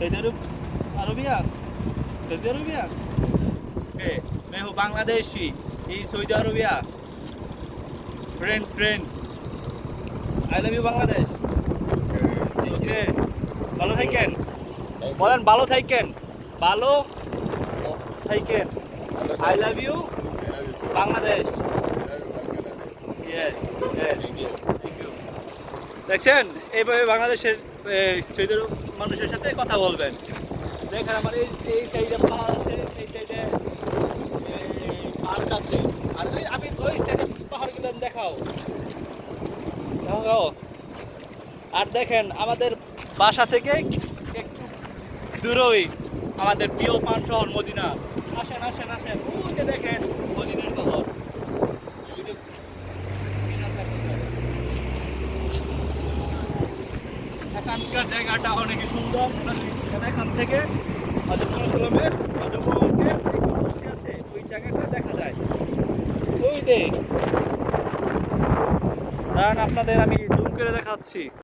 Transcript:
Saudi Arabia Saudi Arabia okay मैं हूँ बांग्लादेशी ये Saudi Arabia friend I love you Bangladesh okay ভালো থাকেন বলেন ভালো থাকেন ভালো থাকেন I love you Bangladesh yes thank you দেখছেন এইভাবে বাংলাদেশের সৌদি মানুষের সাথে কথা বলবেন দেখেন আমার এই সাইডে পাহাড় আছে এই সাইডে পার্ক আছে আর আমি ওই সাইডে পাহাড়গুলো দেখাও আর দেখেন আমাদের বাসা থেকে একটু দূরই আমাদের প্রিয় পান শহর মদিনা আসেন আসেন আসেন ওই যে দেখেন মদিনার শহর এখানকার জায়গাটা অনেক সুন্দর এখান থেকে হযরত আছে ওই জায়গাটা দেখা যায় ওই দেখ আপনাদের আমি জুম করে দেখাচ্ছি